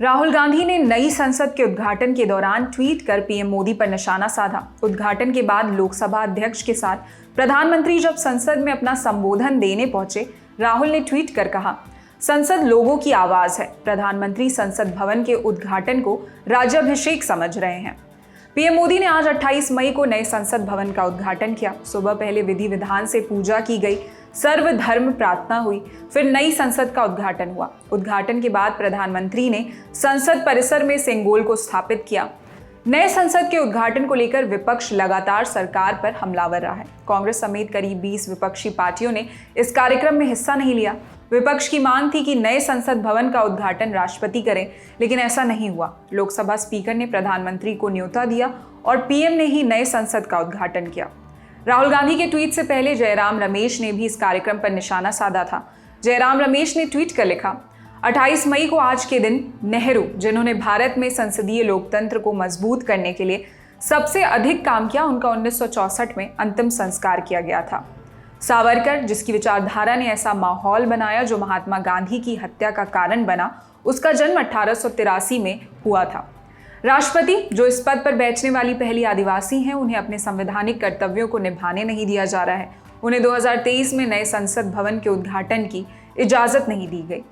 राहुल गांधी ने नई संसद के उद्घाटन के दौरान ट्वीट कर पीएम मोदी पर निशाना साधा। उद्घाटन के बाद लोकसभा अध्यक्ष के साथ प्रधानमंत्री जब संसद में अपना संबोधन देने पहुंचे, राहुल ने ट्वीट कर कहा, संसद लोगों की आवाज है। प्रधानमंत्री संसद भवन के उद्घाटन को राज्याभिषेक समझ रहे हैं। पीएम मोदी ने आज 28 मई को नए संसद भवन का उद्घाटन किया। सुबह पहले विधि विधान से पूजा की गई, सर्वधर्म प्रार्थना हुई, फिर नई संसद का उद्घाटन हुआ। उद्घाटन के बाद प्रधानमंत्री ने संसद परिसर में सिंगोल को स्थापित किया। नए संसद के उद्घाटन को लेकर विपक्ष लगातार सरकार पर हमलावर रहा है। कांग्रेस समेत करीब 20 विपक्षी पार्टियों ने इस कार्यक्रम में हिस्सा नहीं लिया। विपक्ष की मांग थी कि नए संसद भवन का उद्घाटन राष्ट्रपति करें, लेकिन ऐसा नहीं हुआ। लोकसभा स्पीकर ने प्रधानमंत्री को न्योता दिया और पीएम ने ही नए संसद का उद्घाटन किया। राहुल गांधी के ट्वीट से पहले जयराम रमेश ने भी इस कार्यक्रम पर निशाना साधा था। जयराम रमेश ने ट्वीट कर लिखा, 28 मई को आज के दिन नेहरू, जिन्होंने भारत में संसदीय लोकतंत्र को मजबूत करने के लिए सबसे अधिक काम किया, उनका 1964 में अंतिम संस्कार किया गया था। सावरकर, जिसकी विचारधारा ने ऐसा माहौल बनाया जो महात्मा गांधी की हत्या का कारण बना, उसका जन्म 1883 में हुआ था। राष्ट्रपति, जो इस पद पर बैठने वाली पहली आदिवासी हैं, उन्हें अपने संवैधानिक कर्तव्यों को निभाने नहीं दिया जा रहा है। उन्हें 2023 में नए संसद भवन के उद्घाटन की इजाजत नहीं दी गई।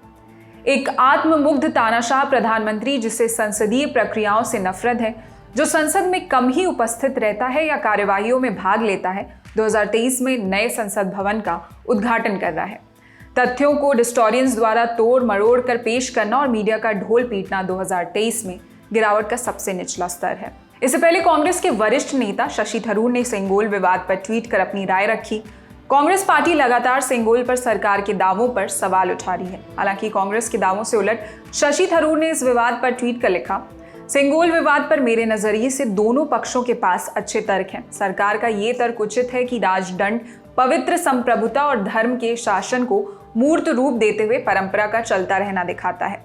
एक आत्ममुग्ध तानाशाह प्रधानमंत्री, जिसे संसदीय प्रक्रियाओं से नफरत है, जो संसद में कम ही उपस्थित रहता है या कार्यवाहियों में भाग लेता है, 2023 में नए संसद भवन का उद्घाटन कर रहा है। तथ्यों को डिस्टोरियंस द्वारा तोड़ मरोड़ कर पेश करना और मीडिया का ढोल पीटना 2023 में गिरावट का सबसे निचला स्तर है। इससे पहले कांग्रेस के वरिष्ठ नेता शशि थरूर ने सिंगोल विवाद पर ट्वीट कर अपनी राय रखी। कांग्रेस पार्टी लगातार सिंगोल पर सरकार के दावों पर सवाल उठा रही है। हालांकि कांग्रेस के दावों से उलट शशि थरूर ने इस विवाद पर ट्वीट कर लिखा, सिंगोल विवाद पर मेरे नजरिए से दोनों पक्षों के पास अच्छे तर्क हैं। सरकार का ये तर्क उचित है कि राजदंड पवित्र संप्रभुता और धर्म के शासन को मूर्त रूप देते हुए परंपरा का चलता रहना दिखाता है।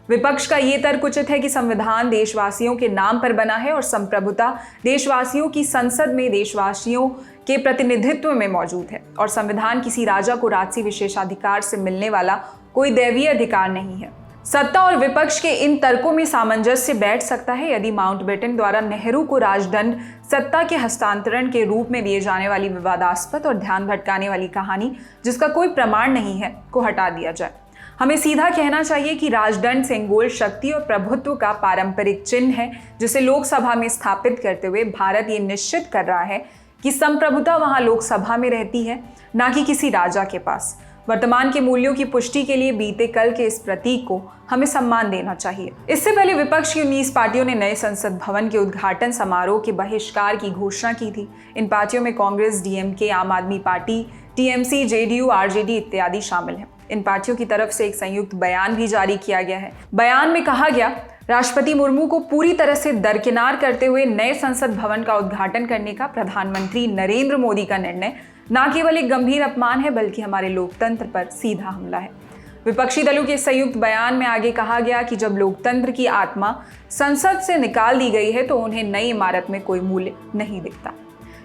विपक्ष का ये तर्क उचित है कि संविधान देशवासियों के नाम पर बना है और संप्रभुता देशवासियों की संसद में देशवासियों के प्रतिनिधित्व में मौजूद है और संविधान किसी राजा को राजसी विशेषाधिकार से मिलने वाला कोई दैवीय अधिकार नहीं है। सत्ता और विपक्ष के इन तर्कों में सामंजस्य बैठ सकता है यदि माउंटबेटन द्वारा नेहरू को राजदंड सत्ता के हस्तांतरण के रूप में दिए जाने वाली विवादास्पद और ध्यान भटकाने वाली कहानी, जिसका कोई प्रमाण नहीं है, को हटा दिया जाए। हमें सीधा कहना चाहिए कि राजदंड सिंगोल शक्ति और प्रभुत्व का पारंपरिक चिन्ह है, जिसे लोकसभा में स्थापित करते हुए भारत ये निश्चित कर रहा है कि संप्रभुता वहां लोकसभा में रहती है, ना कि किसी राजा के पास। वर्तमान के मूल्यों की पुष्टि के लिए बीते कल के इस प्रतीक को हमें सम्मान देना चाहिए। इससे पहले विपक्ष की 19 पार्टियों ने नए संसद भवन के उद्घाटन समारोह के बहिष्कार की घोषणा की थी। इन पार्टियों में कांग्रेस, डीएमके, आम आदमी पार्टी, टीएमसी, जेडीयू, आरजेडी इत्यादि शामिल हैं। इन पार्टियों की तरफ से एक संयुक्त बयान भी जारी किया गया है। बयान में कहा गया, राष्ट्रपति मुर्मू को पूरी तरह से दरकिनार करते हुए नए संसद भवन का उद्घाटन करने का प्रधानमंत्री नरेंद्र मोदी का निर्णय न केवल एक गंभीर अपमान है, बल्कि हमारे लोकतंत्र पर सीधा हमला है। विपक्षी दलों के संयुक्त बयान में आगे कहा गया कि जब लोकतंत्र की आत्मा संसद से निकाल दी गई है तो उन्हें नई इमारत में कोई मूल्य नहीं दिखता।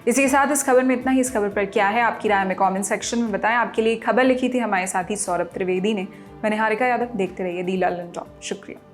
इसी के साथ इस खबर में इतना ही। इस खबर पर क्या है आपकी राय, हमें कमेंट सेक्शन में बताएं। आपके लिए खबर लिखी थी हमारे साथी सौरभ त्रिवेदी ने। मैं निहारिका यादव, देखते रहिए दी ललन टॉप। शुक्रिया।